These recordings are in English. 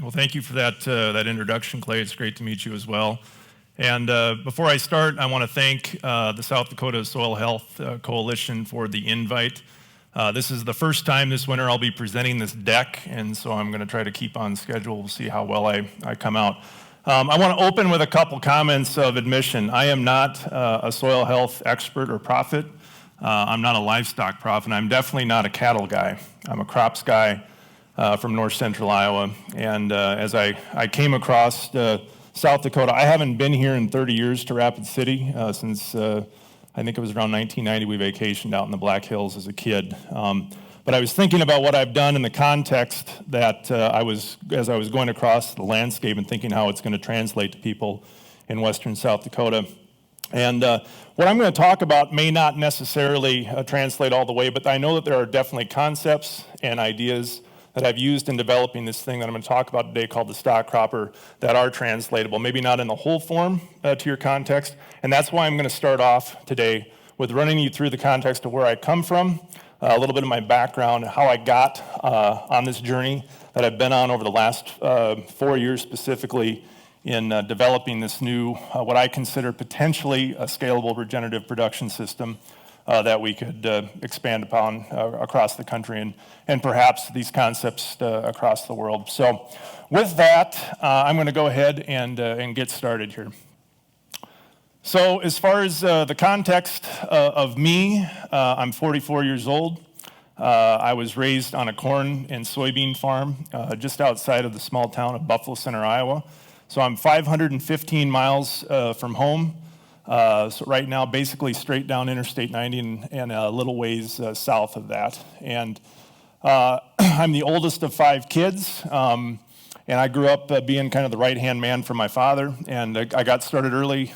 Well, thank you for that introduction, Clay. It's great to meet you as well. And before I start, I want to thank the South Dakota Soil Health Coalition for the invite. This is the first time this winter I'll be presenting this deck, and so I'm going to try to keep on schedule. We'll see how well I come out. I want to open with a couple comments of admission. I am not a soil health expert or prophet. I'm not a livestock prophet. I'm definitely not a cattle guy. I'm a crops guy from north central Iowa. And as I came across South Dakota, I haven't been here in 30 years to Rapid City since I think it was around 1990. We vacationed out in the Black Hills as a kid. But I was thinking about what I've done in the context that as I was going across the landscape and thinking how it's going to translate to people in western South Dakota. And what I'm going to talk about may not necessarily translate all the way, but I know that there are definitely concepts and ideas that I've used in developing this thing that I'm going to talk about today called the stock cropper that are translatable, maybe not in the whole form to your context. And that's why I'm going to start off today with running you through the context of where I come from, a little bit of my background, how I got on this journey that I've been on over the last 4 years specifically in developing this new, what I consider potentially a scalable regenerative production system that we could expand upon across the country and perhaps these concepts across the world. So with that, I'm going to go ahead and get started here. So as far as the context of me, I'm 44 years old. I was raised on a corn and soybean farm just outside of the small town of Buffalo Center, Iowa. So I'm 515 miles from home. So right now, basically straight down Interstate 90 and a little ways south of that. And I'm the oldest of 5 kids. And I grew up being kind of the right-hand man for my father. And I got started early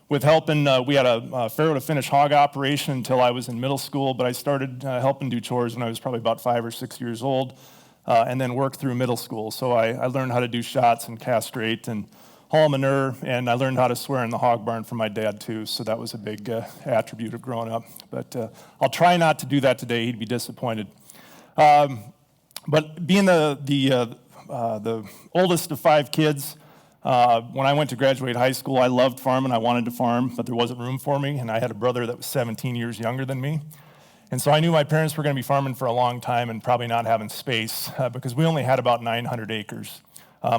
with helping. We had a farrow-to-finish hog operation until I was in middle school. But I started helping do chores when I was probably about 5 or 6 years old. And then worked through middle school. So I learned how to do shots and castrate and haul manure, and I learned how to swear in the hog barn from my dad too, so that was a big attribute of growing up. But I'll try not to do that today. He'd be disappointed. But being the oldest of 5 kids, when I went to graduate high school, I loved farming. I wanted to farm, but there wasn't room for me, and I had a brother that was 17 years younger than me. And so I knew my parents were going to be farming for a long time and probably not having space because we only had about 900 acres.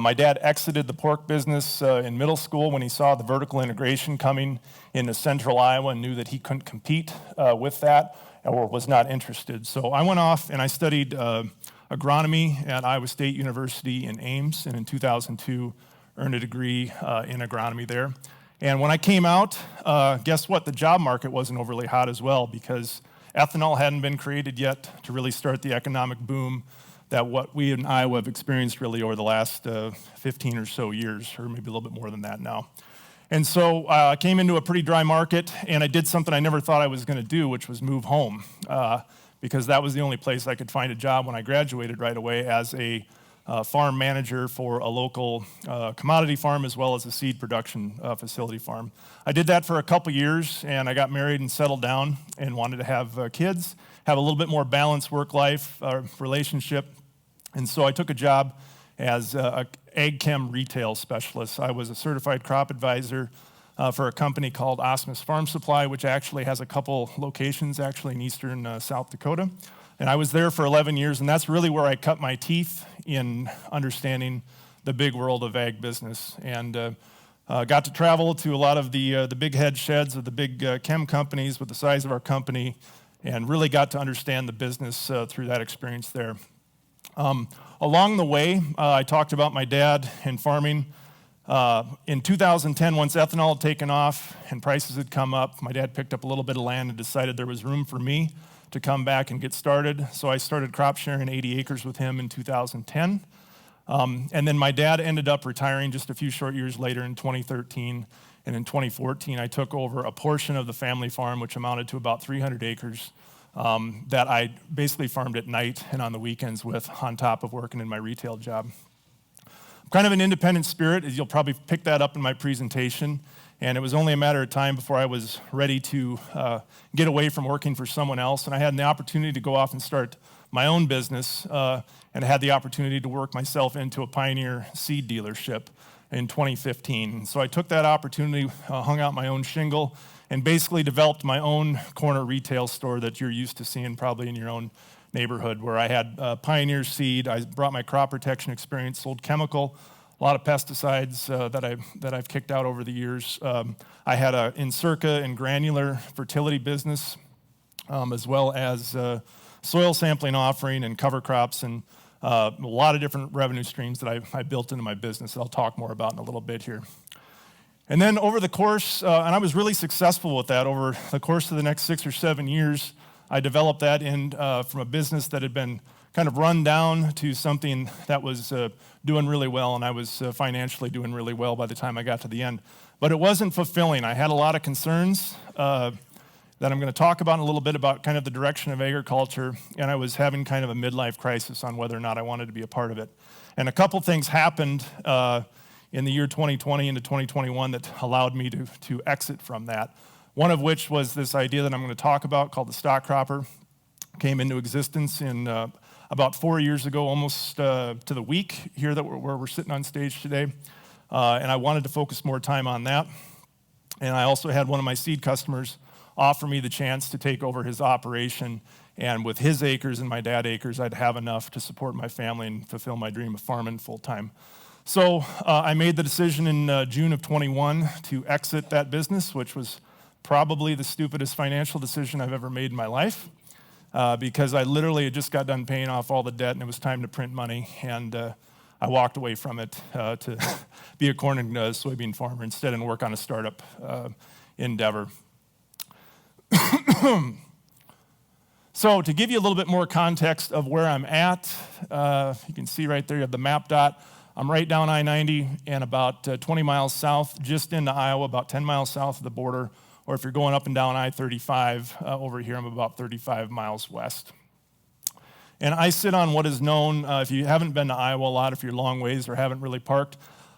My dad exited the pork business in middle school when he saw the vertical integration coming into central Iowa and knew that he couldn't compete with that or was not interested. So I went off and I studied agronomy at Iowa State University in Ames, and in 2002 earned a degree in agronomy there. And when I came out, guess what? The job market wasn't overly hot as well because ethanol hadn't been created yet to really start the economic boom that what we in Iowa have experienced really over the last 15 or so years, or maybe a little bit more than that now. And so I came into a pretty dry market, and I did something I never thought I was going to do, which was move home, because that was the only place I could find a job when I graduated right away as a farm manager for a local commodity farm as well as a seed production facility farm. I did that for a couple years, and I got married and settled down and wanted to have kids, have a little bit more balanced work-life relationship. And so I took a job as a ag chem retail specialist. I was a certified crop advisor for a company called Osmus Farm Supply, which actually has a couple locations actually in eastern South Dakota. And I was there for 11 years, and that's really where I cut my teeth in understanding the big world of ag business. And got to travel to a lot of the big head sheds of the big chem companies with the size of our company, and really got to understand the business through that experience there. Along the way, I talked about my dad and farming. In 2010, once ethanol had taken off and prices had come up, my dad picked up a little bit of land and decided there was room for me to come back and get started. So I started crop sharing 80 acres with him in 2010. And then my dad ended up retiring just a few short years later in 2013. And in 2014, I took over a portion of the family farm, which amounted to about 300 acres, that I basically farmed at night and on the weekends with, on top of working in my retail job. I'm kind of an independent spirit, as you'll probably pick that up in my presentation. And it was only a matter of time before I was ready to get away from working for someone else. And I had the opportunity to go off and start my own business and had the opportunity to work myself into a Pioneer seed dealership in 2015. So I took that opportunity, hung out my own shingle, and basically developed my own corner retail store that you're used to seeing probably in your own neighborhood, where I had Pioneer seed. I brought my crop protection experience, sold chemical, a lot of pesticides that I've kicked out over the years. I had a Encirca and granular fertility business, as well as soil sampling offering and cover crops, and a lot of different revenue streams that I built into my business that I'll talk more about in a little bit here. And then over the course, and I was really successful with that, over the course of the next 6 or 7 years, I developed that from a business that had been kind of run down to something that was doing really well, and I was financially doing really well by the time I got to the end. But it wasn't fulfilling. I had a lot of concerns that I'm going to talk about in a little bit about kind of the direction of agriculture, and I was having kind of a midlife crisis on whether or not I wanted to be a part of it. And a couple things happened in the year 2020 into 2021 that allowed me to exit from that. One of which was this idea that I'm going to talk about called the stock cropper. Came into existence in about 4 years ago, almost to the week here where we're sitting on stage today. And I wanted to focus more time on that. And I also had one of my seed customers offer me the chance to take over his operation. And with his acres and my dad's acres, I'd have enough to support my family and fulfill my dream of farming full time. So I made the decision in June of 21 to exit that business, which was probably the stupidest financial decision I've ever made in my life, because I literally had just got done paying off all the debt and it was time to print money. And I walked away from it to be a corn and soybean farmer instead and work on a startup endeavor. So to give you a little bit more context of where I'm at, you can see right there you have the map dot. I'm right down I-90 and about 20 miles south, just into Iowa, about 10 miles south of the border. Or if you're going up and down I-35 over here, I'm about 35 miles west. And I sit on what is known, if you haven't been to Iowa a lot, if you're long ways or haven't really parked,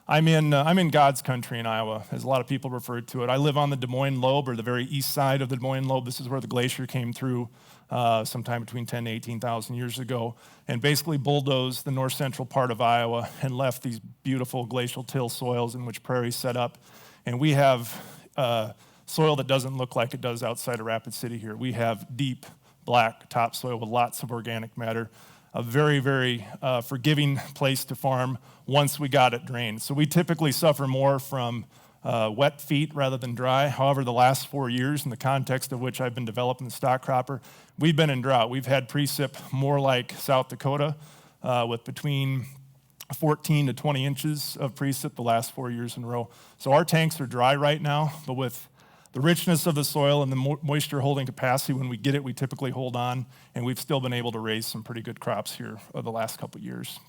I'm in God's country in Iowa, as a lot of people refer to it. I live on the Des Moines Lobe, or the very east side of the Des Moines Lobe. This is where the glacier came through sometime between 10,000 to 18,000 years ago, and basically bulldozed the north central part of Iowa and left these beautiful glacial till soils in which prairies set up. And we have soil that doesn't look like it does outside of Rapid City here. We have deep black topsoil with lots of organic matter, a very, very forgiving place to farm once we got it drained. So we typically suffer more from wet feet rather than dry. However, the last 4 years, in the context of which I've been developing the stock cropper, we've been in drought. We've had precip more like South Dakota with between 14 to 20 inches of precip the last 4 years in a row. So our tanks are dry right now, but with the richness of the soil and the moisture holding capacity, when we get it, we typically hold on, and we've still been able to raise some pretty good crops here over the last couple years.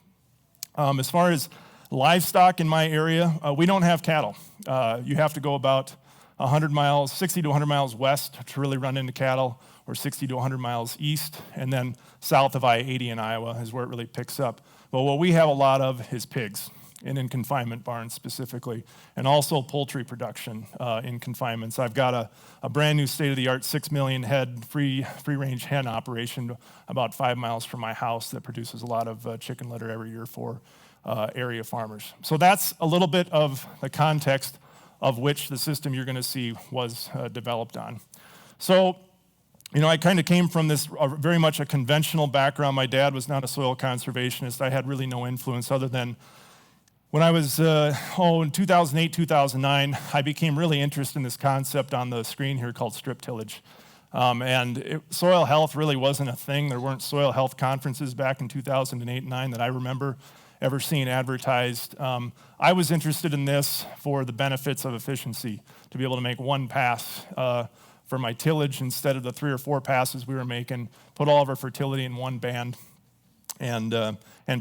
As far as livestock in my area, we don't have cattle. You have to go about 100 miles, 60 to 100 miles west to really run into cattle, or 60 to 100 miles east, and then south of I-80 in Iowa is where it really picks up. But what we have a lot of is pigs, and in confinement barns specifically, and also poultry production in confinements. I've got a brand new state-of-the-art 6 million head free-range hen operation about 5 miles from my house that produces a lot of chicken litter every year for area farmers. So that's a little bit of the context of which the system you're going to see was developed on. So, you know, I kind of came from this very much a conventional background. My dad was not a soil conservationist. I had really no influence other than when I was, in 2008, 2009, I became really interested in this concept on the screen here called strip tillage. Soil health really wasn't a thing. There weren't soil health conferences back in 2008 and 9 that I remember ever seeing advertised. I was interested in this for the benefits of efficiency, to be able to make one pass for my tillage instead of the 3 or 4 passes we were making, put all of our fertility in one band and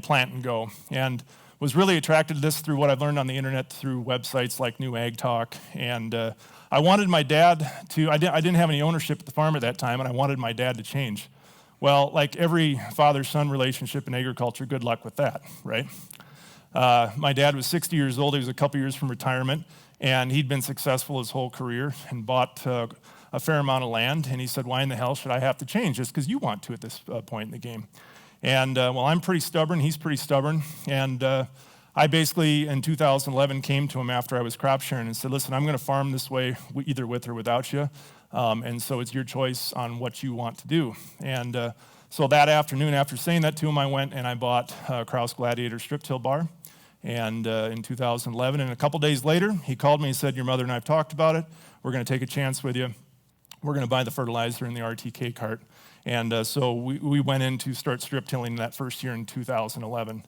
plant and go. And was really attracted to this through what I've learned on the internet through websites like New Ag Talk. And I wanted my dad to, I didn't have any ownership at the farm at that time, and I wanted my dad to change. Well, like every father-son relationship in agriculture, good luck with that, right? My dad was 60 years old. He was a couple years from retirement, and he'd been successful his whole career and bought a fair amount of land. And he said, why in the hell should I have to change just because you want to at this point in the game? And well, I'm pretty stubborn, he's pretty stubborn, and I basically, in 2011, came to him after I was crop sharing and said, listen, I'm gonna farm this way, either with or without you, and so it's your choice on what you want to do. And so that afternoon, after saying that to him, I went and I bought a Kraus Gladiator strip till bar, and in 2011, and a couple days later, he called me and said, your mother and I have talked about it, we're gonna take a chance with you, we're gonna buy the fertilizer in the RTK cart. And so we went in to start strip tilling that first year in 2011.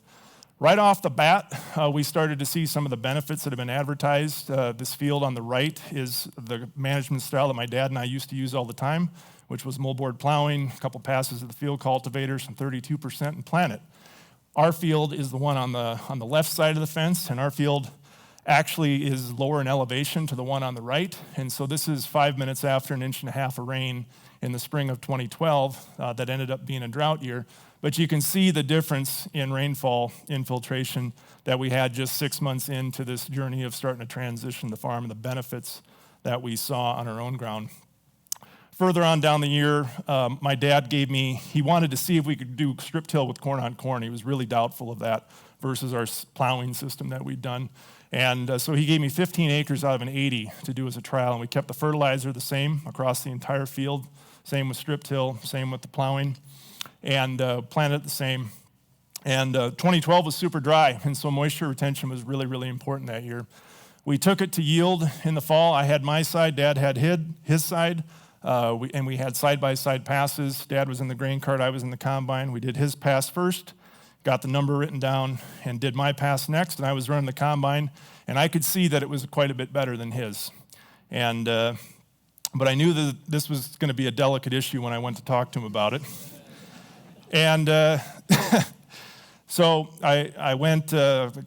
Right off the bat, we started to see some of the benefits that have been advertised. This field on the right is the management style that my dad and I used to use all the time, which was moldboard plowing, a couple passes of the field cultivator, some 32%, and plant it. Our field is the one on the left side of the fence, and our field actually is lower in elevation to the one on the right. And so this is 5 minutes after 1.5 inches of rain in the spring of 2012 that ended up being a drought year. But you can see the difference in rainfall infiltration that we had just 6 months into this journey of starting to transition the farm and the benefits that we saw on our own ground. Further on down the year, my dad he wanted to see if we could do strip till with corn on corn. He was really doubtful of that versus our plowing system that we'd done. And so he gave me 15 acres out of an 80 to do as a trial, and we kept the fertilizer the same across the entire field, same with strip till, same with the plowing, and planted it the same. And 2012 was super dry, and so moisture retention was really, really important that year. We took it to yield in the fall. I had my side, Dad had his side, and we had side-by-side passes. Dad was in the grain cart, I was in the combine. We did his pass first, got the number written down, and did my pass next, and I was running the combine, and I could see that it was quite a bit better than his. And but I knew that this was gonna be a delicate issue when I went to talk to him about it. And so I went,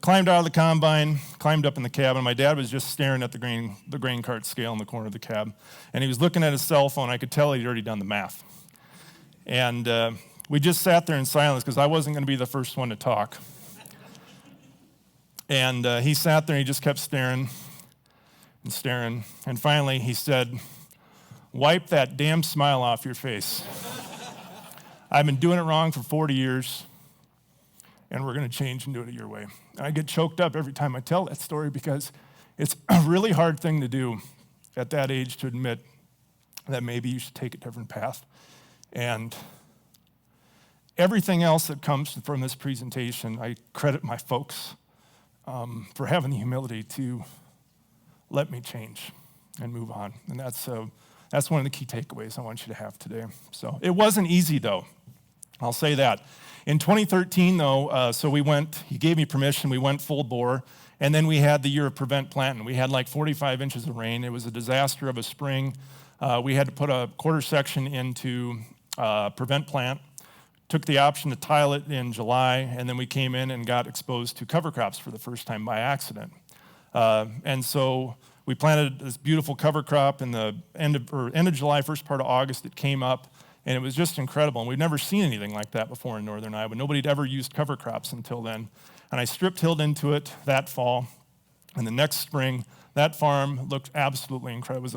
climbed out of the combine, climbed up in the cab, and my dad was just staring at the grain cart scale in the corner of the cab, and he was looking at his cell phone. I could tell he'd already done the math. And we just sat there in silence because I wasn't going to be the first one to talk. And he sat there and he just kept staring and staring. And finally he said, wipe that damn smile off your face. I've been doing it wrong for 40 years, and we're going to change and do it your way. And I get choked up every time I tell that story because it's a really hard thing to do at that age to admit that maybe you should take a different path. And everything else that comes from this presentation, I credit my folks for having the humility to let me change and move on. And that's one of the key takeaways I want you to have today. So it wasn't easy, though. I'll say that. In 2013, though, he gave me permission, we went full bore, and then we had the year of prevent planting. We had like 45 inches of rain. It was a disaster of a spring. We had to put a quarter section into prevent plant. Took the option to tile it in July, and then we came in and got exposed to cover crops for the first time by accident. And so we planted this beautiful cover crop in the end of July, first part of August. It came up, and it was just incredible. And we'd never seen anything like that before in northern Iowa. Nobody had ever used cover crops until then. And I strip tilled into it that fall. And the next spring, that farm looked absolutely incredible.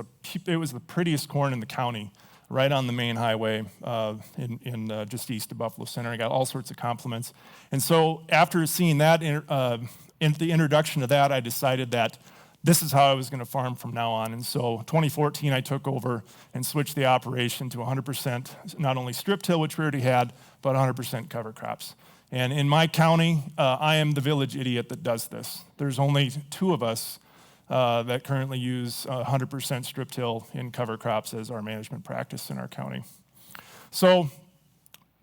It was the prettiest corn in the county, right on the main highway in just east of Buffalo Center. I got all sorts of compliments. And so after seeing that, in the introduction to that, I decided that this is how I was going to farm from now on. And so 2014, I took over and switched the operation to 100%, not only strip till, which we already had, but 100% cover crops. And in my county, I am the village idiot that does this. There's only 2 of us that currently use 100% strip till in cover crops as our management practice in our county. So,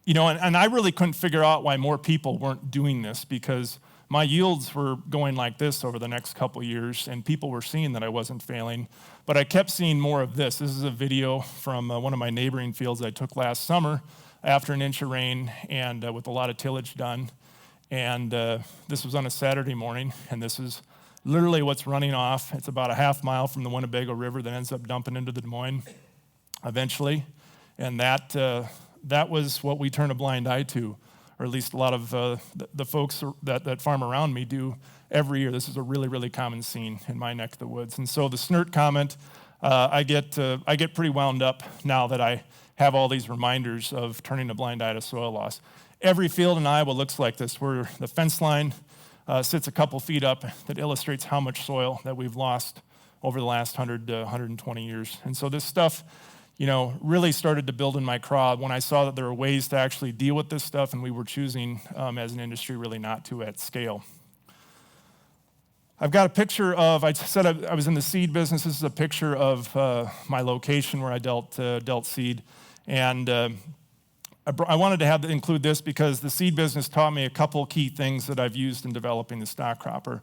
and I really couldn't figure out why more people weren't doing this, because my yields were going like this over the next couple years, and people were seeing that I wasn't failing, but I kept seeing more of this. This is a video from one of my neighboring fields I took last summer after 1 inch of rain and with a lot of tillage done. And this was on a Saturday morning, and this is literally what's running off. It's about a half mile from the Winnebago River that ends up dumping into the Des Moines eventually. And that was what we turn a blind eye to, or at least a lot of the folks that farm around me do every year. This is a really, really common scene in my neck of the woods. And so the snert comment, I get pretty wound up now that I have all these reminders of turning a blind eye to soil loss. Every field in Iowa looks like this, where the fence line sits a couple feet up. That illustrates how much soil that we've lost over the last 100 to 120 years. And so this stuff, really started to build in my craw when I saw that there were ways to actually deal with this stuff, and we were choosing as an industry really not to at scale. I've got a picture of, I said I was in the seed business. This is a picture of my location where I dealt seed. And I wanted to include this because the seed business taught me a couple key things that I've used in developing the stock cropper.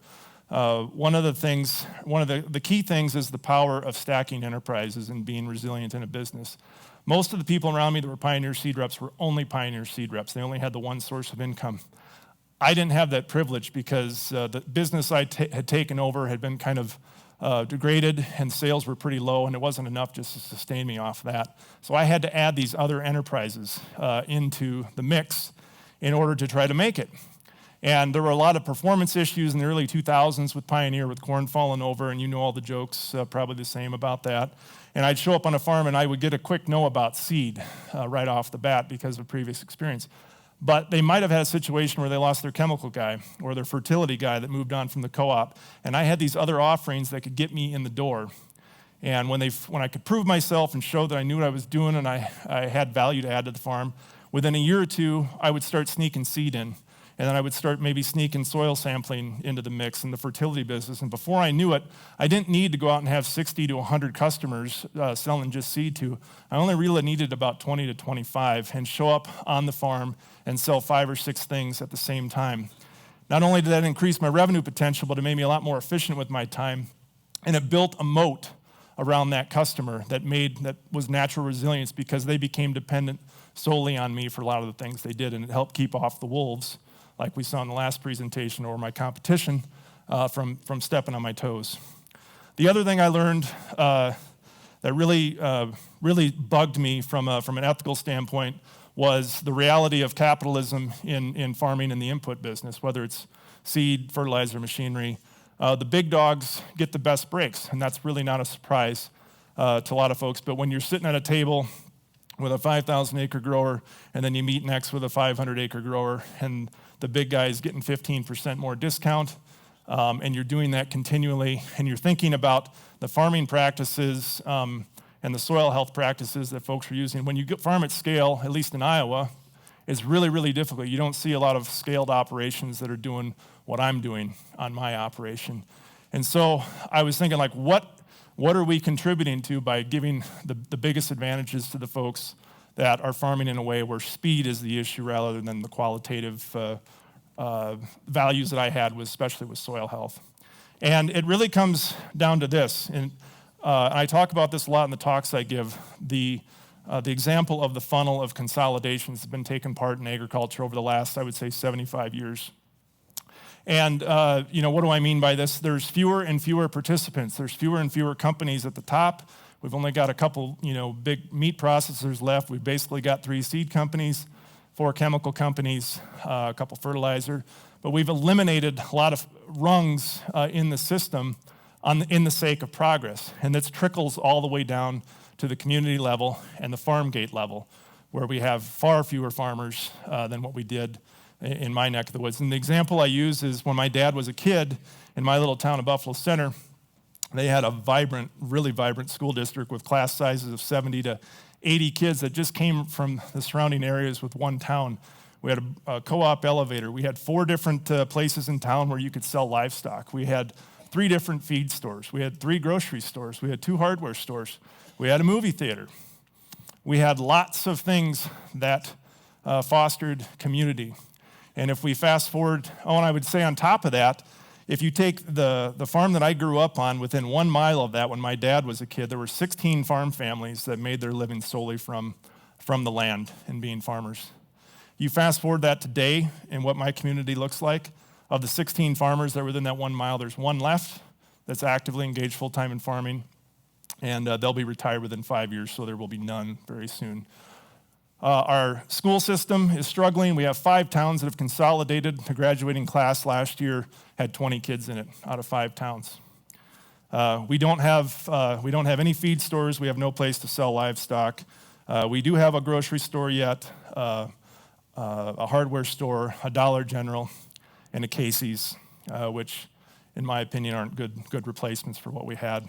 One of the key things is the power of stacking enterprises and being resilient in a business. Most of the people around me that were Pioneer seed reps were only Pioneer seed reps. They only had the one source of income. I didn't have that privilege because the business I had taken over had been kind of degraded, and sales were pretty low, and it wasn't enough just to sustain me off that. So I had to add these other enterprises into the mix in order to try to make it. And there were a lot of performance issues in the early 2000s with Pioneer, with corn falling over, and you know all the jokes, probably the same about that. And I'd show up on a farm and I would get a quick no about seed right off the bat because of previous experience. But they might have had a situation where they lost their chemical guy or their fertility guy that moved on from the co-op. And I had these other offerings that could get me in the door. And when I could prove myself and show that I knew what I was doing and I had value to add to the farm, within a year or two, I would start sneaking seed in. And then I would start maybe sneaking soil sampling into the mix in the fertility business. And before I knew it, I didn't need to go out and have 60 to 100 customers selling just seed to. I only really needed about 20 to 25 and show up on the farm and sell 5 or 6 things at the same time. Not only did that increase my revenue potential, but it made me a lot more efficient with my time. And it built a moat around that customer that was natural resilience because they became dependent solely on me for a lot of the things they did. And it helped keep off the wolves, like we saw in the last presentation, or my competition from stepping on my toes. The other thing I learned that really bugged me from an ethical standpoint was the reality of capitalism in farming and the input business, whether it's seed, fertilizer, machinery. The big dogs get the best breaks, and that's really not a surprise to a lot of folks. But when you're sitting at a table with a 5,000 acre grower, and then you meet next with a 500 acre grower, and the big guy is getting 15% more discount, and you're doing that continually, and you're thinking about the farming practices and the soil health practices that folks are using. When you farm at scale, at least in Iowa, it's really, really difficult. You don't see a lot of scaled operations that are doing what I'm doing on my operation. And so I was thinking, like, what are we contributing to by giving the biggest advantages to the folks that are farming in a way where speed is the issue rather than the qualitative values that I had, especially with soil health. And it really comes down to this. And I talk about this a lot in the talks I give. The example of the funnel of consolidations has been taking part in agriculture over the last, I would say, 75 years. And what do I mean by this? There's fewer and fewer participants. There's fewer and fewer companies at the top. We've only got a couple, big meat processors left. We've basically got 3 seed companies, 4 chemical companies, a couple fertilizer. But we've eliminated a lot of rungs in the system in the sake of progress. And this trickles all the way down to the community level and the farm gate level, where we have far fewer farmers than what we did in my neck of the woods. And the example I use is when my dad was a kid in my little town of Buffalo Center, they had a really vibrant school district with class sizes of 70 to 80 kids that just came from the surrounding areas with one town. We had a co-op elevator. We had 4 different places in town where you could sell livestock. We had 3 different feed stores. We had 3 grocery stores. We had 2 hardware stores. We had a movie theater. We had lots of things that fostered community. And if we fast forward, and I would say on top of that, if you take the farm that I grew up on, within 1 mile of that when my dad was a kid, there were 16 farm families that made their living solely from the land and being farmers. You fast forward that today and what my community looks like. Of the 16 farmers that were within that 1 mile, there's 1 left that's actively engaged full-time in farming, and they'll be retired within 5 years, so there will be none very soon. Our school system is struggling. We have 5 towns that have consolidated. The graduating class last year had 20 kids in it out of 5 towns. We don't have any feed stores. We have no place to sell livestock. We do have a grocery store yet. a hardware store, a Dollar General, and a Casey's, which in my opinion aren't good replacements for what we had.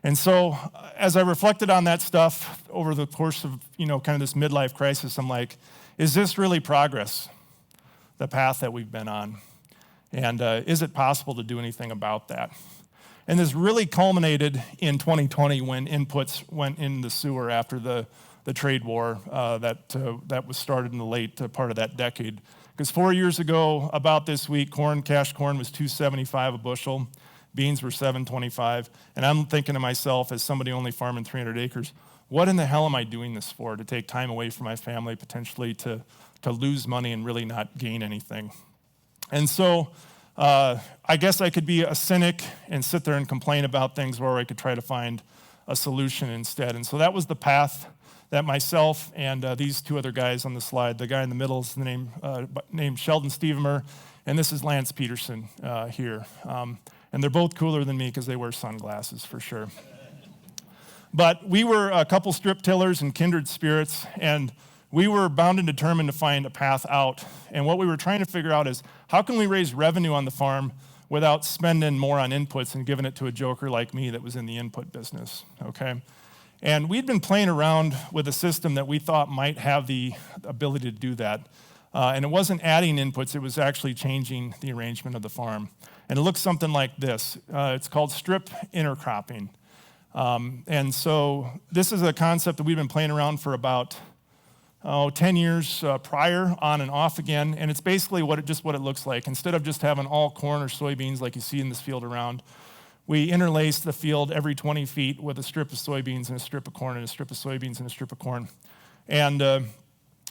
And so as I reflected on that stuff over the course of, kind of this midlife crisis, I'm like, is this really progress, the path that we've been on? And is it possible to do anything about that? And this really culminated in 2020 when inputs went in the sewer after the trade war that was started in the late part of that decade. Because 4 years ago, about this week, cash corn was $2.75 a bushel, beans were $7.25, and I'm thinking to myself, as somebody only farming 300 acres, what in the hell am I doing this for? To take time away from my family, potentially to lose money and really not gain anything. And so I guess I could be a cynic and sit there and complain about things, or I could try to find a solution instead. And so that was the path that myself and these two other guys on the slide, the guy in the middle is named Sheldon Stevemer, and this is Lance Peterson here. And they're both cooler than me because they wear sunglasses for sure. But we were a couple strip tillers and kindred spirits, and we were bound and determined to find a path out. And what we were trying to figure out is, how can we raise revenue on the farm without spending more on inputs and giving it to a joker like me that was in the input business, okay? And we'd been playing around with a system that we thought might have the ability to do that. And it wasn't adding inputs, it was actually changing the arrangement of the farm. And it looks something like this. It's called strip intercropping. And so this is a concept that we've been playing around for about 10 years prior, on and off again. And it's basically what it looks like. Instead of just having all corn or soybeans like you see in this field around, we interlace the field every 20 feet with a strip of soybeans and a strip of corn and a strip of soybeans and a strip of corn. And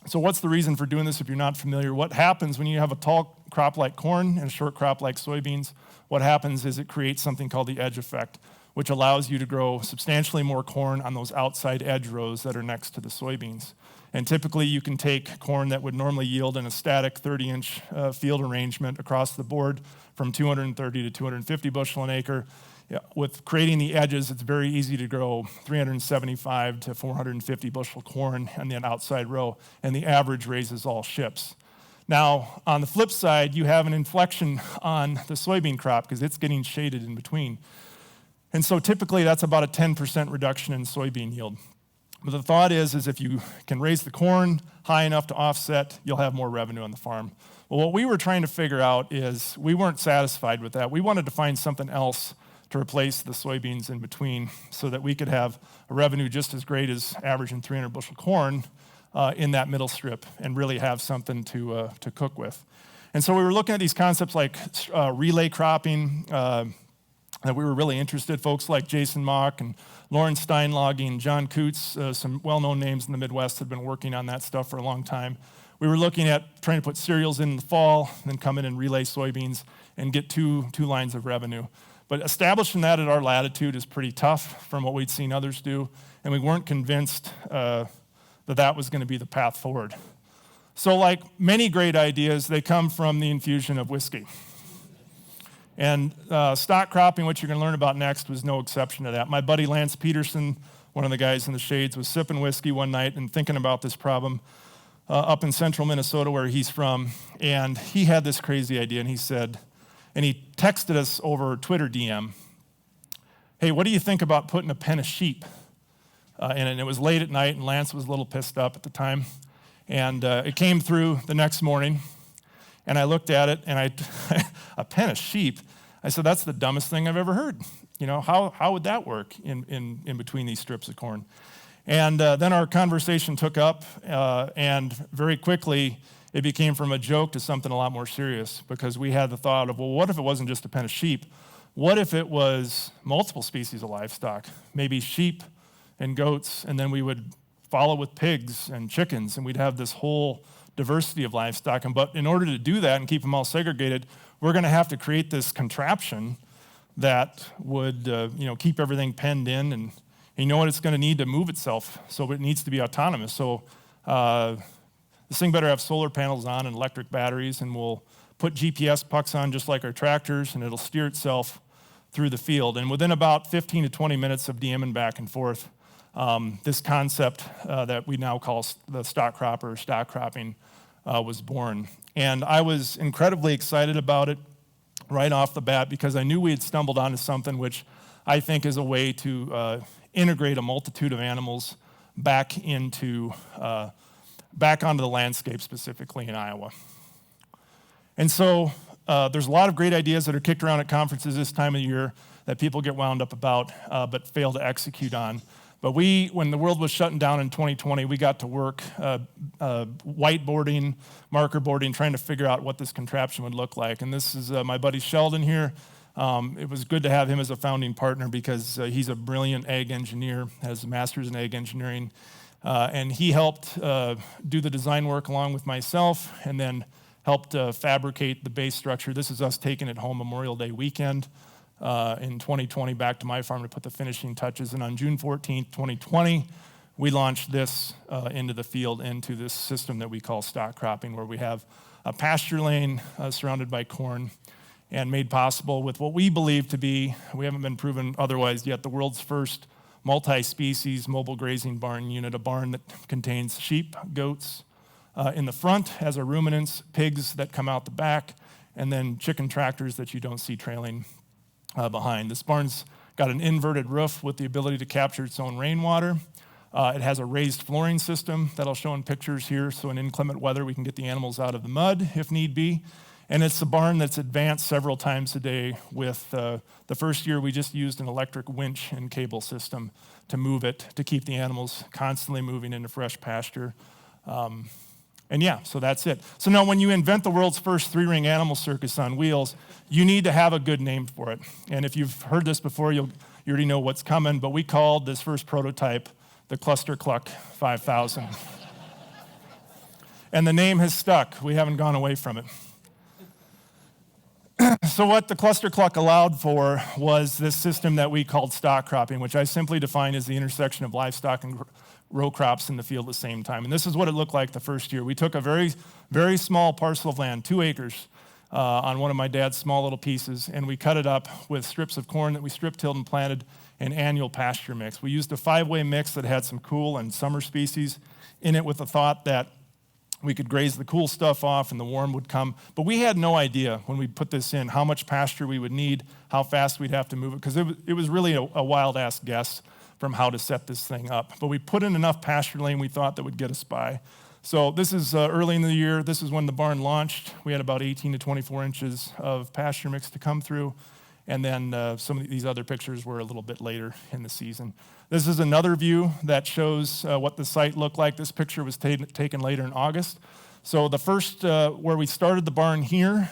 so what's the reason for doing this if you're not familiar? What happens when you have a tall crop like corn and a short crop like soybeans? What happens is it creates something called the edge effect, which allows you to grow substantially more corn on those outside edge rows that are next to the soybeans. And typically you can take corn that would normally yield in a static 30-inch field arrangement across the board from 230 to 250 bushel an acre. Yeah, with creating the edges, it's very easy to grow 375 to 450 bushel corn on the outside row, and the average raises all ships. Now, on the flip side, you have an inflection on the soybean crop because it's getting shaded in between. And so typically that's about a 10% reduction in soybean yield. But the thought is if you can raise the corn high enough to offset, you'll have more revenue on the farm. Well, what we were trying to figure out is we weren't satisfied with that. We wanted to find something else to replace the soybeans in between so that we could have a revenue just as great as averaging 300 bushel corn in that middle strip and really have something to cook with. And so we were looking at these concepts like relay cropping, that we were really interested. Folks like Jason Mock and Lauren Steinlogging, John Coots, some well-known names in the Midwest have been working on that stuff for a long time. We were looking at trying to put cereals in the fall, then come in and relay soybeans and get two lines of revenue. But establishing that at our latitude is pretty tough from what we'd seen others do, and we weren't convinced that was going to be the path forward. So like many great ideas, they come from the infusion of whiskey. And stock cropping, which you're going to learn about next, was no exception to that. My buddy Lance Peterson, one of the guys in the shades, was sipping whiskey one night and thinking about this problem up in central Minnesota where he's from. And he had this crazy idea, and he said, and he texted us over Twitter DM, hey, what do you think about putting a pen of sheep? And it was late at night, and Lance was a little pissed up at the time. And it came through the next morning. And I looked at it, and a pen of sheep. I said, that's the dumbest thing I've ever heard. You know, how would that work in between these strips of corn? And then our conversation took up, and very quickly it became from a joke to something a lot more serious, because we had the thought of, well, what if it wasn't just a pen of sheep? What if it was multiple species of livestock, maybe sheep and goats, and then we would follow with pigs and chickens, and we'd have this whole diversity of livestock. But in order to do that and keep them all segregated, we're going to have to create this contraption that would keep everything penned in, and you know what, it's going to need to move itself, so it needs to be autonomous. So this thing better have solar panels on and electric batteries, and we'll put GPS pucks on just like our tractors, and it'll steer itself through the field. And within about 15 to 20 minutes of DMing back and forth, this concept that we now call the stock cropper or stock cropping was born. And I was incredibly excited about it right off the bat because I knew we had stumbled onto something which I think is a way to integrate a multitude of animals back onto the landscape, specifically in Iowa. And so there's a lot of great ideas that are kicked around at conferences this time of year that people get wound up about but fail to execute on. But when the world was shutting down in 2020, we got to work whiteboarding, marker boarding, trying to figure out what this contraption would look like. And this is my buddy Sheldon here. It was good to have him as a founding partner because he's a brilliant ag engineer, has a master's in ag engineering. And he helped do the design work along with myself and then helped fabricate the base structure. This is us taking it home Memorial Day weekend in 2020 back to my farm to put the finishing touches. And on June 14th, 2020, we launched this into the field, into this system that we call stock cropping, where we have a pasture lane surrounded by corn and made possible with what we believe to be, we haven't been proven otherwise yet, the world's first multi-species mobile grazing barn unit, a barn that contains sheep, goats in the front as our ruminants, pigs that come out the back, and then chicken tractors that you don't see trailing behind. This barn's got an inverted roof with the ability to capture its own rainwater. It has a raised flooring system that I'll show in pictures here, so in inclement weather we can get the animals out of the mud if need be. And it's a barn that's advanced several times a day with the first year we just used an electric winch and cable system to move it, to keep the animals constantly moving into fresh pasture. And yeah, so that's it. So now when you invent the world's first three-ring animal circus on wheels, you need to have a good name for it. And if you've heard this before, you already know what's coming, but we called this first prototype the Cluster Cluck 5000. And the name has stuck. We haven't gone away from it. So what the Cluster Cluck allowed for was this system that we called stock cropping, which I simply define as the intersection of livestock and row crops in the field at the same time. And this is what it looked like the first year. We took a very, very small parcel of land, 2 acres, on one of my dad's small little pieces, and we cut it up with strips of corn that we strip-tilled and planted an annual pasture mix. We used a 5-way mix that had some cool and summer species in it with the thought that we could graze the cool stuff off and the warm would come. But we had no idea when we put this in how much pasture we would need, how fast we'd have to move it, because it was really a wild-ass guess from how to set this thing up. But we put in enough pasture lane we thought that would get us by. So this is early in the year. This is when the barn launched. We had about 18 to 24 inches of pasture mix to come through. And then some of these other pictures were a little bit later in the season. This is another view that shows what the site looked like. This picture was taken later in August. So the first, where we started the barn here,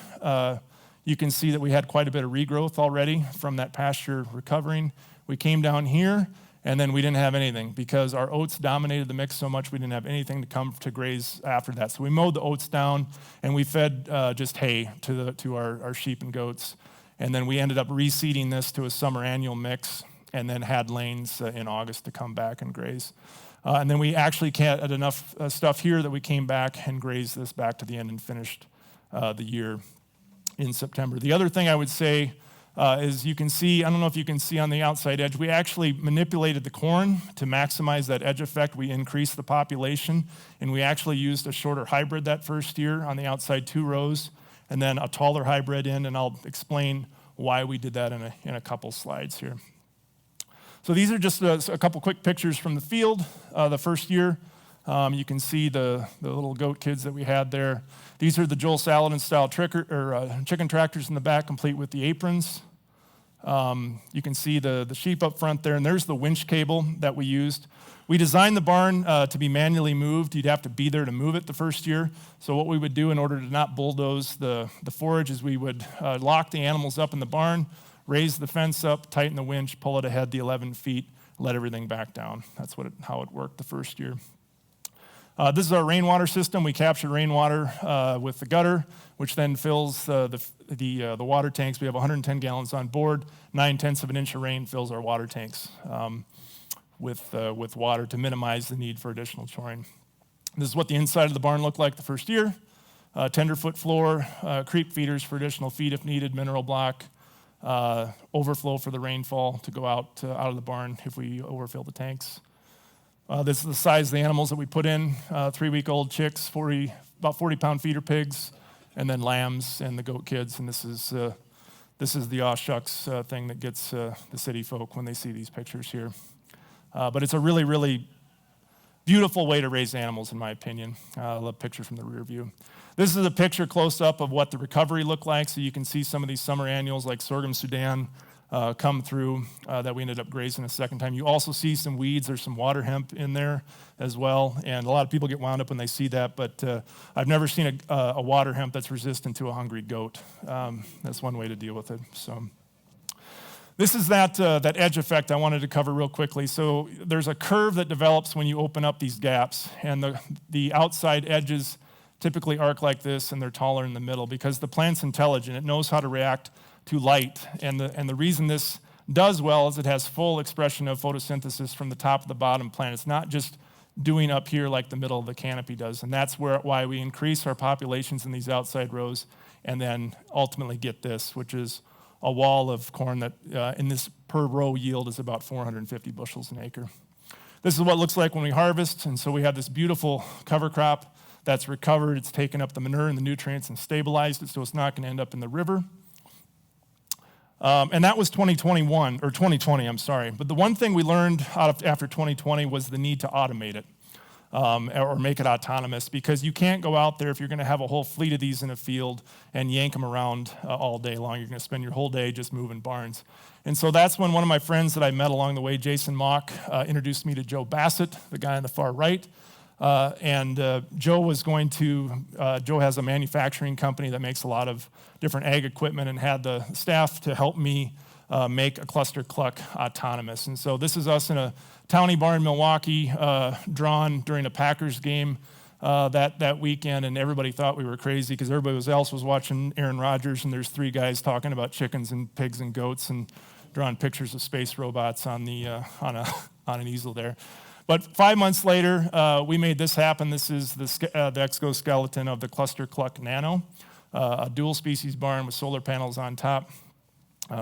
you can see that we had quite a bit of regrowth already from that pasture recovering. We came down here, and then we didn't have anything because our oats dominated the mix so much we didn't have anything to come to graze after that. So we mowed the oats down, and we fed just hay to our sheep and goats. And then we ended up reseeding this to a summer annual mix and then had lanes in August to come back and graze. And then we actually had enough stuff here that we came back and grazed this back to the end and finished the year in September. The other thing I would say is you can see, I don't know if you can see on the outside edge, we actually manipulated the corn to maximize that edge effect. We increased the population, and we actually used a shorter hybrid that first year on the outside 2 rows, and then a taller hybrid in, and I'll explain why we did that in a couple slides here. So these are just a couple quick pictures from the field the first year. You can see the little goat kids that we had there. These are the Joel Saladin style chicken tractors in the back, complete with the aprons. You can see the sheep up front there, and there's the winch cable that we used. We designed the barn to be manually moved. You'd have to be there to move it the first year. So what we would do in order to not bulldoze the forage is we would lock the animals up in the barn, raise the fence up, tighten the winch, pull it ahead the 11 feet, let everything back down. That's how it worked the first year. This is our rainwater system. We capture rainwater with the gutter, which then fills the water tanks. We have 110 gallons on board. 9/10 of an inch of rain fills our water tanks with water to minimize the need for additional choring. This is what the inside of the barn looked like the first year. Tenderfoot floor, creep feeders for additional feed if needed, mineral block, overflow for the rainfall to go out of the barn if we overfill the tanks. This is the size of the animals that we put in, 3-week-old chicks, about 40-pound feeder pigs, and then lambs and the goat kids. And this is the aw shucks thing that gets the city folk when they see these pictures here. But it's a really, really beautiful way to raise animals, in my opinion. I love pictures from the rear view. This is a picture close up of what the recovery looked like. So you can see some of these summer annuals like sorghum Sudan come through that we ended up grazing a second time. You also see some weeds. There's some water hemp in there as well. And a lot of people get wound up when they see that, but I've never seen a water hemp that's resistant to a hungry goat. That's one way to deal with it. So this is that edge effect I wanted to cover real quickly. So there's a curve that develops when you open up these gaps, and the outside edges typically arc like this, and they're taller in the middle because the plant's intelligent. It knows how to react to light, and the reason this does well is it has full expression of photosynthesis from the top to the bottom plant. It's not just doing up here like the middle of the canopy does, and that's why we increase our populations in these outside rows and then ultimately get this, which is a wall of corn that in this per row yield is about 450 bushels an acre. This is what it looks like when we harvest, and so we have this beautiful cover crop that's recovered. It's taken up the manure and the nutrients and stabilized it, so it's not going to end up in the river. And that was 2020, I'm sorry. But the one thing we learned after 2020 was the need to automate it or make it autonomous, because you can't go out there if you're going to have a whole fleet of these in a field and yank them around all day long. You're going to spend your whole day just moving barns. And so that's when one of my friends that I met along the way, Jason Mock, introduced me to Joe Bassett, the guy on the far right. Joe has a manufacturing company that makes a lot of different ag equipment, and had the staff to help me make a cluster cluck autonomous. And so this is us in a towny barn in Milwaukee, drawn during a Packers game that weekend, and everybody thought we were crazy because everybody else was watching Aaron Rodgers, and there's 3 guys talking about chickens and pigs and goats and drawing pictures of space robots on an easel there. But 5 months later, we made this happen. This is the exoskeleton of the Cluster Cluck Nano, a dual species barn with solar panels on top,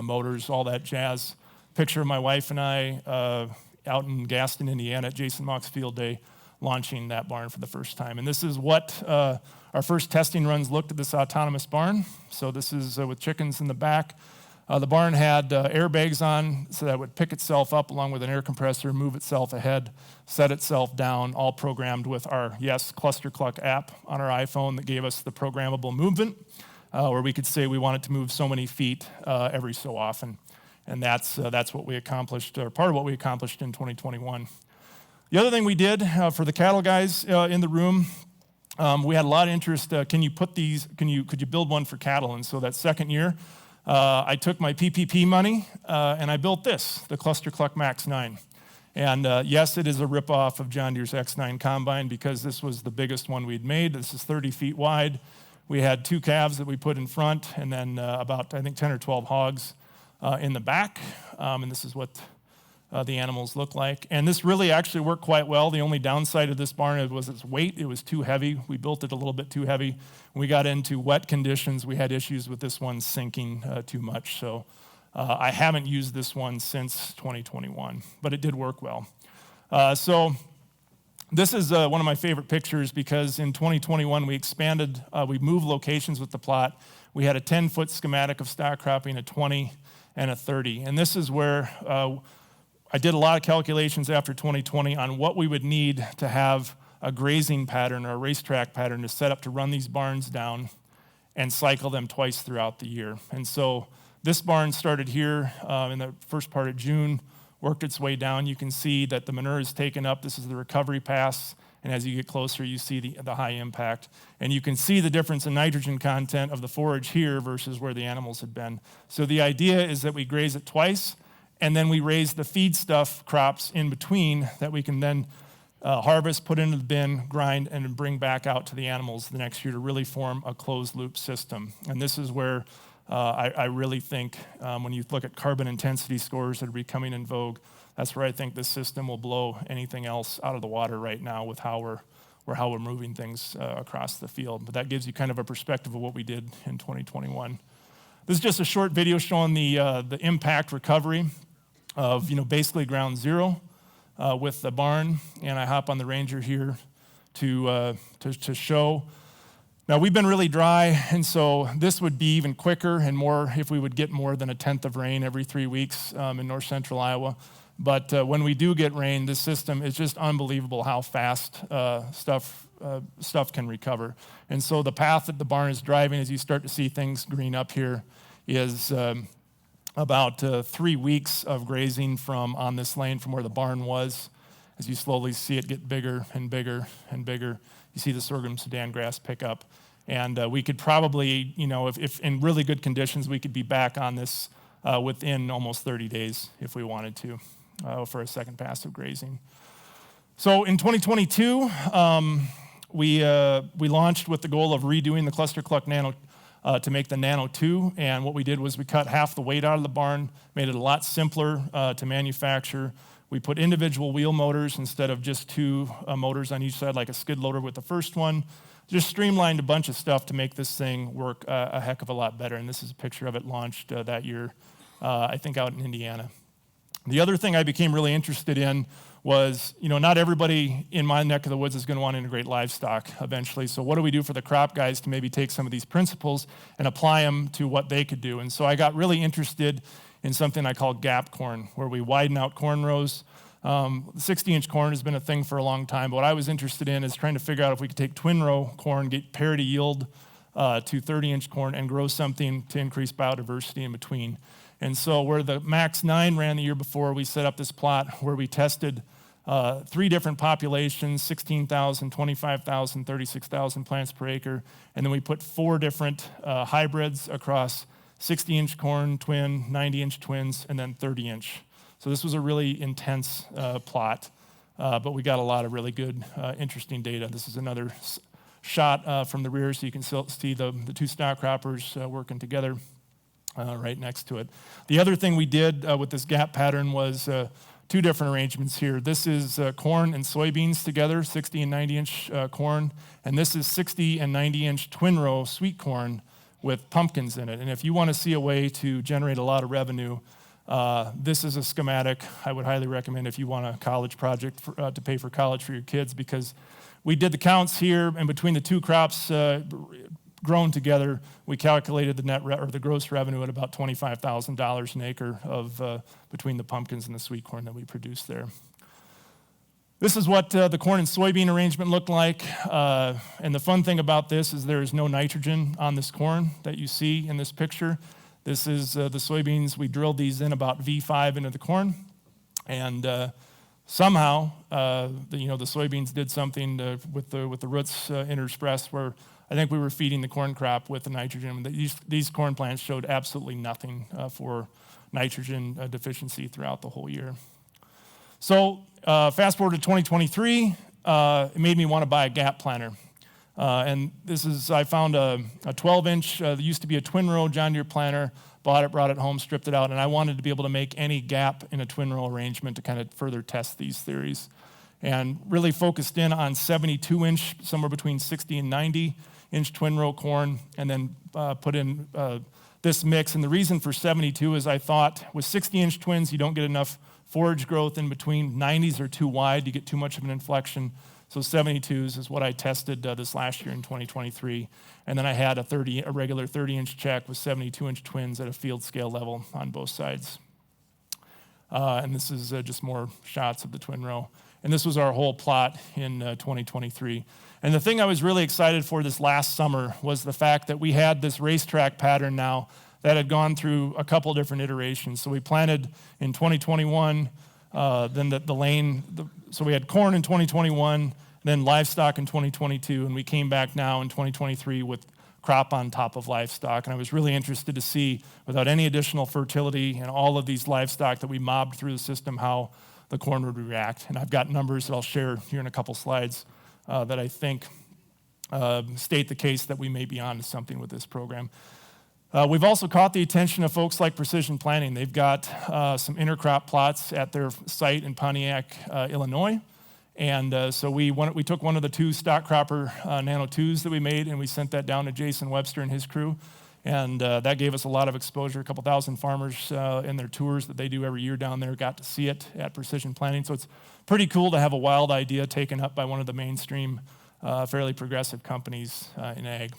motors, all that jazz. Picture of my wife and I out in Gaston, Indiana at Jason Mock's field day, launching that barn for the first time. And this is what our first testing runs looked at this autonomous barn. So this is with chickens in the back. The barn had airbags on, so that it would pick itself up along with an air compressor, move itself ahead, set itself down, all programmed with our Cluster Cluck app on our iPhone that gave us the programmable movement, where we could say we want it to move so many feet every so often. And that's what we accomplished, or part of what we accomplished in 2021. The other thing we did for the cattle guys in the room, we had a lot of interest. Could you build one for cattle? And so that second year, I took my PPP money and I built this, the Cluster Cluck Max 9. And yes, it is a ripoff of John Deere's X9 combine because this was the biggest one we'd made. This is 30 feet wide. We had 2 calves that we put in front, and then about, I think, 10 or 12 hogs in the back. And this is what the animals look like. And this really actually worked quite well. The only downside of this barn was its weight. It was too heavy. We built it a little bit too heavy. When we got into wet conditions, we had issues with this one sinking too much. So I haven't used this one since 2021, but it did work well. So this is one of my favorite pictures because in 2021 we expanded, we moved locations with the plot. We had a 10-foot schematic of stock cropping, a 20, and a 30. And this is where I did a lot of calculations after 2020 on what we would need to have a grazing pattern or a racetrack pattern to set up to run these barns down and cycle them twice throughout the year. And so this barn started here in the first part of June, worked its way down. You can see that the manure is taken up. This is the recovery pass. And as you get closer, you see the high impact. And you can see the difference in nitrogen content of the forage here versus where the animals had been. So the idea is that we graze it twice, and then we raise the feedstuff crops in between that we can then harvest, put into the bin, grind, and bring back out to the animals the next year to really form a closed loop system. And this is where I really think when you look at carbon intensity scores that are becoming in vogue, that's where I think this system will blow anything else out of the water right now with how we're moving things across the field. But that gives you kind of a perspective of what we did in 2021. This is just a short video showing the impact recovery of basically ground zero. with the barn, and I hop on the Ranger here to show. Now, we've been really dry, and so this would be even quicker and more if we would get more than a tenth of rain every 3 weeks in north central Iowa. But when we do get rain, this system is just unbelievable how fast stuff can recover. And so the path that the barn is driving, as you start to see things green up here, is about 3 weeks of grazing from on this lane from where the barn was. As you slowly see it get bigger and bigger and bigger, you see the sorghum Sudan grass pick up. And we could probably, if in really good conditions, we could be back on this within almost 30 days if we wanted to for a second pass of grazing. So in 2022, we launched with the goal of redoing the Cluster Cluck Nano to make the Nano 2. And what we did was we cut half the weight out of the barn, made it a lot simpler to manufacture. We put individual wheel motors instead of just 2 motors on each side, like a skid loader with the first one. Just streamlined a bunch of stuff to make this thing work a heck of a lot better. And this is a picture of it launched that year, I think out in Indiana. The other thing I became really interested in was, not everybody in my neck of the woods is going to want to integrate livestock eventually. So what do we do for the crop guys to maybe take some of these principles and apply them to what they could do? And so I got really interested in something I call gap corn, where we widen out corn rows. 60-inch corn has been a thing for a long time, but what I was interested in is trying to figure out if we could take twin row corn, get parity yield to 30-inch corn, and grow something to increase biodiversity in between. And so where the Max 9 ran the year before, we set up this plot where we tested 3 different populations, 16,000, 25,000, 36,000 plants per acre, and then we put 4 different hybrids across 60-inch corn, twin, 90-inch twins, and then 30-inch. So this was a really intense plot, but we got a lot of really good, interesting data. This is another shot from the rear, so you can still see the 2 stock croppers working together right next to it. The other thing we did with this gap pattern was 2 different arrangements here. This is corn and soybeans together, 60 and 90-inch corn, and this is 60 and 90-inch twin row sweet corn with pumpkins in it. And if you want to see a way to generate a lot of revenue, this is a schematic I would highly recommend if you want a college project to pay for college for your kids, because we did the counts here, and between the 2 crops grown together, we calculated the net or the gross revenue at about $25,000 an acre of between the pumpkins and the sweet corn that we produced there. This is what the corn and soybean arrangement looked like, and the fun thing about this is there is no nitrogen on this corn that you see in this picture. This is the soybeans. We drilled these in about V5 into the corn, and somehow the soybeans did something with the roots interspersed, where I think we were feeding the corn crop with the nitrogen. These corn plants showed absolutely nothing for nitrogen deficiency throughout the whole year. So fast forward to 2023, it made me want to buy a gap planter. And this is, I found a 12-inch, there used to be a twin row John Deere planter, bought it, brought it home, stripped it out, and I wanted to be able to make any gap in a twin row arrangement to kind of further test these theories. And really focused in on 72-inch, somewhere between 60 and 90-inch twin row corn, and then put in this mix. And the reason for 72 is I thought with 60-inch twins, you don't get enough forage growth in between. 90s are too wide, you get too much of an inflection. So 72s is what I tested this last year in 2023. And then I had a regular 30-inch check with 72-inch twins at a field scale level on both sides. And this is just more shots of the twin row. And this was our whole plot in 2023. And the thing I was really excited for this last summer was the fact that we had this racetrack pattern now that had gone through a couple different iterations. So we planted in 2021, then the lane, so we had corn in 2021, then livestock in 2022, and we came back now in 2023 with crop on top of livestock. And I was really interested to see, without any additional fertility and all of these livestock that we mobbed through the system, how the corn would react. And I've got numbers that I'll share here in a couple slides that I think state the case that we may be on to something with this program. We've also caught the attention of folks like Precision Planting. They've got some intercrop plots at their site in Pontiac, Illinois. And so we took one of the 2 stock cropper Nano 2s that we made, and we sent that down to Jason Webster and his crew. And that gave us a lot of exposure. A couple thousand farmers in their tours that they do every year down there got to see it at Precision Planting. So it's pretty cool to have a wild idea taken up by one of the mainstream, fairly progressive companies in ag.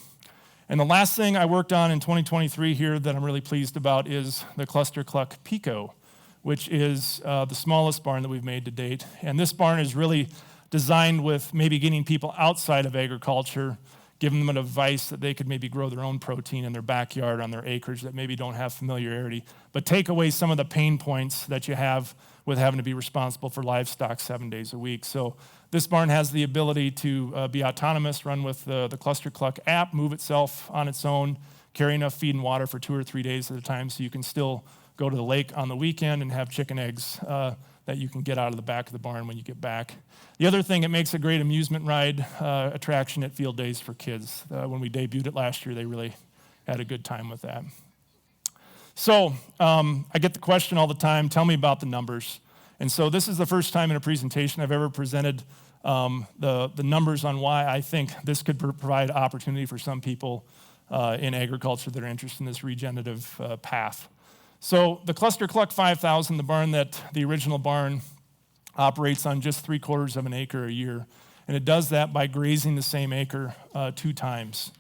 And the last thing I worked on in 2023 here that I'm really pleased about is the Cluster Cluck Pico, which is the smallest barn that we've made to date. And this barn is really designed with maybe getting people outside of agriculture, giving them advice that they could maybe grow their own protein in their backyard on their acreage that maybe don't have familiarity, but take away some of the pain points that you have with having to be responsible for livestock 7 days a week. So this barn has the ability to be autonomous, run with the Cluster Cluck app, move itself on its own, carry enough feed and water for 2 or 3 days at a time so you can still go to the lake on the weekend and have chicken eggs that you can get out of the back of the barn when you get back. The other thing, it makes a great amusement ride attraction at field days for kids. When we debuted it last year, they really had a good time with that. So I get the question all the time, tell me about the numbers. And so this is the first time in a presentation I've ever presented the numbers on why I think this could provide opportunity for some people in agriculture that are interested in this regenerative path. So the Cluster Cluck 5000, the barn that the original barn operates on just 3/4 of an acre a year. And it does that by grazing the same acre 2 times.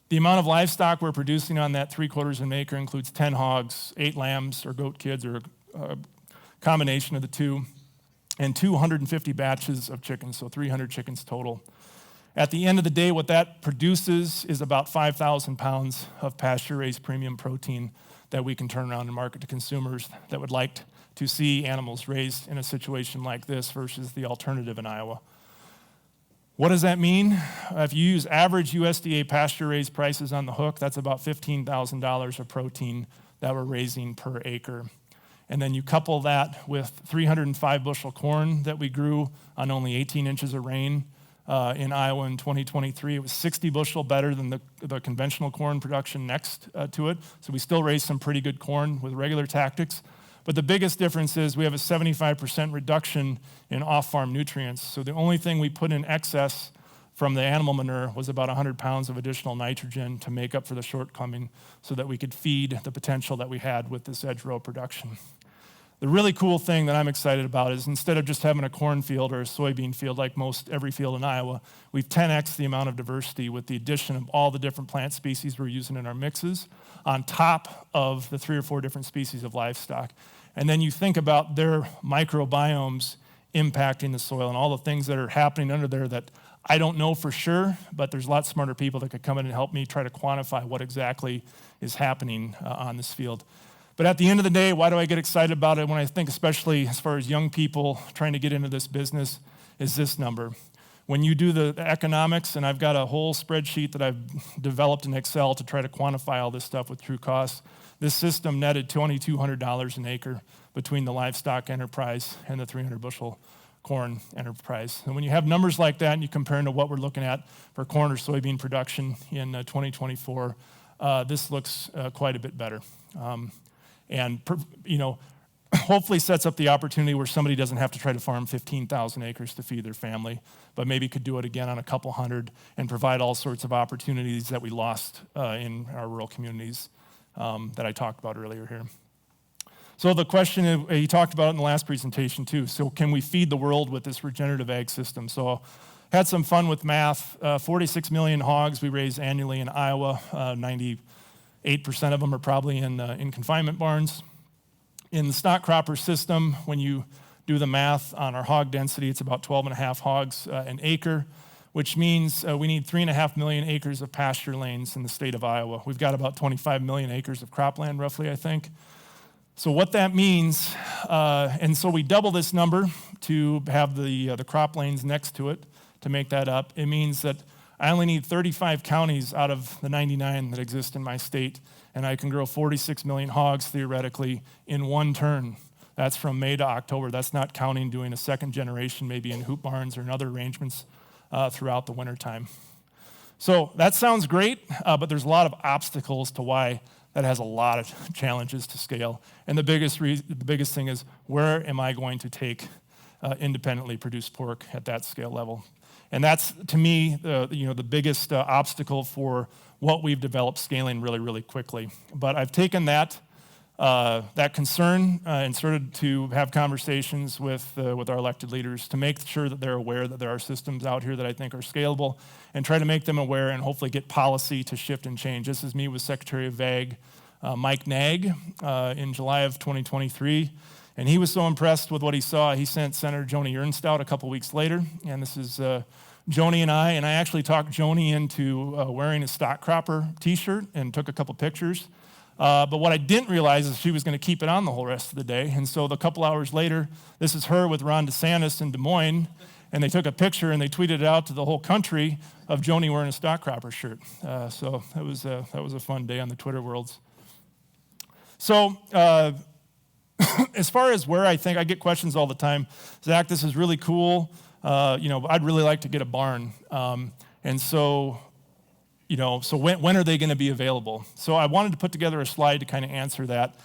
The amount of livestock we're producing on that 3/4 of an acre includes 10 hogs, 8 lambs or goat kids or a combination of the two, and 250 batches of chickens, so 300 chickens total. At the end of the day, what that produces is about 5,000 pounds of pasture-raised premium protein that we can turn around and market to consumers that would like to see animals raised in a situation like this versus the alternative in Iowa. What does that mean? If you use average USDA pasture-raised prices on the hook, that's about $15,000 of protein that we're raising per acre. And then you couple that with 305 bushel corn that we grew on only 18 inches of rain in Iowa in 2023. It was 60 bushel better than the conventional corn production next to it. So we still raised some pretty good corn with regular tactics. But the biggest difference is we have a 75% reduction in off-farm nutrients. So the only thing we put in excess from the animal manure was about 100 pounds of additional nitrogen to make up for the shortcoming so that we could feed the potential that we had with this edge row production. The really cool thing that I'm excited about is instead of just having a cornfield or a soybean field like every field in Iowa, we've 10x the amount of diversity with the addition of all the different plant species we're using in our mixes on top of the 3 or 4 different species of livestock. And then you think about their microbiomes impacting the soil and all the things that are happening under there that I don't know for sure, but there's a lot smarter people that could come in and help me try to quantify what exactly is happening on this field. But at the end of the day, why do I get excited about it when I think, especially as far as young people trying to get into this business, is this number. When you do the economics, and I've got a whole spreadsheet that I've developed in Excel to try to quantify all this stuff with true costs, this system netted $2,200 an acre between the livestock enterprise and the 300 bushel corn enterprise. And when you have numbers like that and you compare them to what we're looking at for corn or soybean production in 2024, this looks quite a bit better. And hopefully sets up the opportunity where somebody doesn't have to try to farm 15,000 acres to feed their family, but maybe could do it again on a couple hundred and provide all sorts of opportunities that we lost in our rural communities that I talked about earlier here. So the question, he talked about it in the last presentation too, so can we feed the world with this regenerative ag system? So had some fun with math. 46 million hogs we raise annually in Iowa. 98% of them are probably in confinement barns. In the stock cropper system, when you do the math on our hog density, it's about 12 and a half hogs an acre, which means we need 3.5 million acres of pasture lanes in the state of Iowa. We've got about 25 million acres of cropland, roughly, I think. So what that means, and so we double this number to have the crop lanes next to it to make that up. It means that I only need 35 counties out of the 99 that exist in my state, and I can grow 46 million hogs theoretically in one turn. That's from May to October. That's not counting doing a second generation, maybe in hoop barns or in other arrangements throughout the wintertime. So that sounds great, but there's a lot of obstacles to why that has a lot of challenges to scale. And the biggest thing is, where am I going to take independently produce pork at that scale level. And that's, to me, the biggest obstacle for what we've developed scaling really, really quickly. But I've taken that concern and started to have conversations with our elected leaders to make sure that they're aware that there are systems out here that I think are scalable, and try to make them aware and hopefully get policy to shift and change. This is me with Secretary of Ag, Mike Nag, in July of 2023. And he was so impressed with what he saw, he sent Senator Joni Ernst out a couple weeks later. And this is Joni and I actually talked Joni into wearing a stock cropper t-shirt and took a couple pictures. But what I didn't realize is she was going to keep it on the whole rest of the day. And so a couple hours later, this is her with Ron DeSantis in Des Moines, and they took a picture and they tweeted it out to the whole country of Joni wearing a stock cropper shirt. So that was a fun day on the Twitter worlds. So as far as where I think, I get questions all the time, Zach, this is really cool. I'd really like to get a barn. And so when are they going to be available? So I wanted to put together a slide to kind of answer that.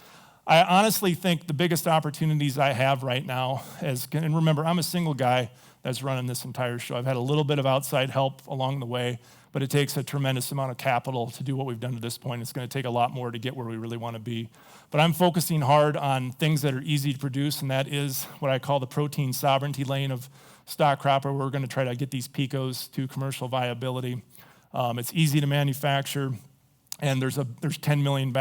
I honestly think the biggest opportunities I have right now and remember, I'm a single guy that's running this entire show. I've had a little bit of outside help along the way, but it takes a tremendous amount of capital to do what we've done to this point. It's going to take a lot more to get where we really want to be. But I'm focusing hard on things that are easy to produce, and that is what I call the protein sovereignty lane of stock cropper. We're going to try to get these picos to commercial viability. It's easy to manufacture, and there's 10 million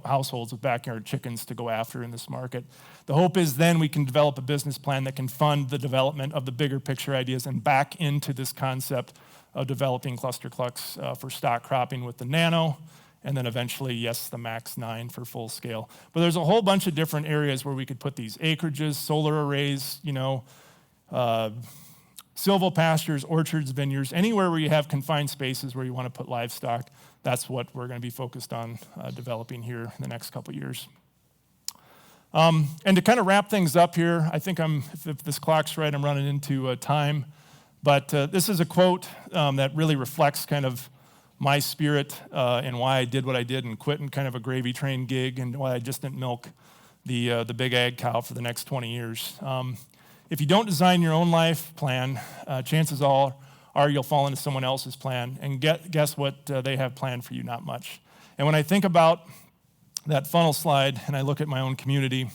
households with backyard chickens to go after in this market. The hope is then we can develop a business plan that can fund the development of the bigger picture ideas and back into this concept of developing cluster clucks for stock cropping with the nano, and then eventually, yes, the Max 9 for full scale. But there's a whole bunch of different areas where we could put these acreages, solar arrays, silvopastures, orchards, vineyards, anywhere where you have confined spaces where you want to put livestock. That's what we're going to be focused on developing here in the next couple years. And to kind of wrap things up here, I think if this clock's right, I'm running into time. But this is a quote that really reflects kind of my spirit and why I did what I did and quit in kind of a gravy train gig, and why I just didn't milk the big ag cow for the next 20 years. If you don't design your own life plan, chances are you'll fall into someone else's plan. And guess what they have planned for you? Not much. And when I think about that funnel slide and I look at my own community,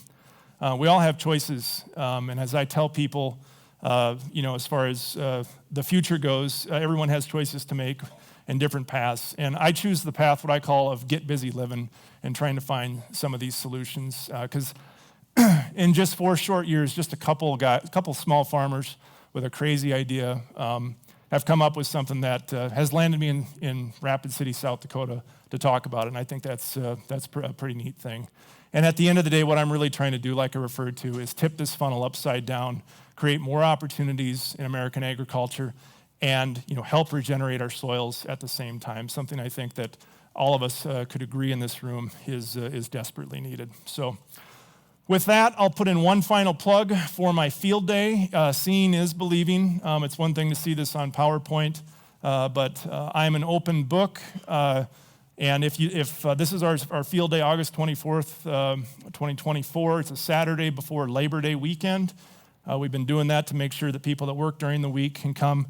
we all have choices. And as I tell people, as far as the future goes, everyone has choices to make and different paths. And I choose the path, what I call, of get busy living and trying to find some of these solutions. Because in just 4 short years, just a couple small farmers with a crazy idea have come up with something that has landed me in Rapid City, South Dakota, to talk about it. And I think that's a pretty neat thing. And at the end of the day, what I'm really trying to do, like I referred to, is tip this funnel upside down, create more opportunities in American agriculture, and help regenerate our soils at the same time. Something I think that all of us could agree in this room is desperately needed. So, with that, I'll put in one final plug for my field day. Seeing is believing. It's one thing to see this on PowerPoint, but I'm an open book. And if this is our field day, August 24th, 2024, it's a Saturday before Labor Day weekend. We've been doing that to make sure that people that work during the week can come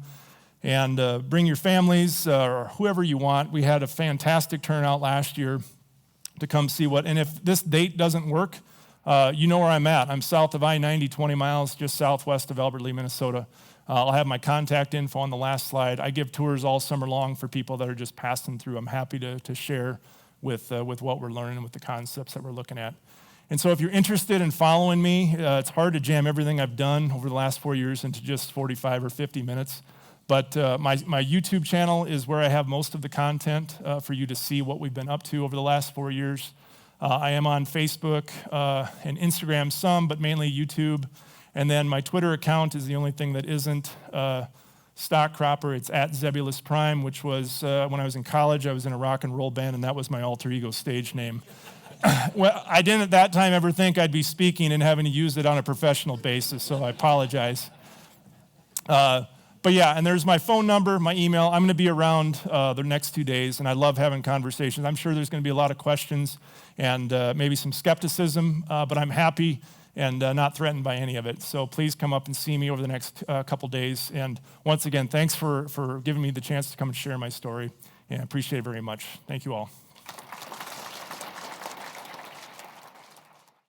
and bring your families or whoever you want. We had a fantastic turnout last year to come see and if this date doesn't work, you know where I'm at. I'm south of I-90, 20 miles, just southwest of Albert Lea, Minnesota. I'll have my contact info on the last slide. I give tours all summer long for people that are just passing through. I'm happy to share with what we're learning and with the concepts that we're looking at. And so if you're interested in following me, it's hard to jam everything I've done over the last 4 years into just 45 or 50 minutes. But my YouTube channel is where I have most of the content for you to see what we've been up to over the last 4 years. I am on Facebook and Instagram some, but mainly YouTube. And then my Twitter account is the only thing that isn't stock cropper. It's at Zebulus Prime, which was when I was in college, I was in a rock and roll band, and that was my alter ego stage name. Well, I didn't at that time ever think I'd be speaking and having to use it on a professional basis, so I apologize. But yeah, and there's my phone number, my email. I'm going to be around the next 2 days, and I love having conversations. I'm sure there's going to be a lot of questions and maybe some skepticism, but I'm happy and not threatened by any of it. So please come up and see me over the next couple days. And once again, thanks for giving me the chance to come and share my story. And I appreciate it very much. Thank you all.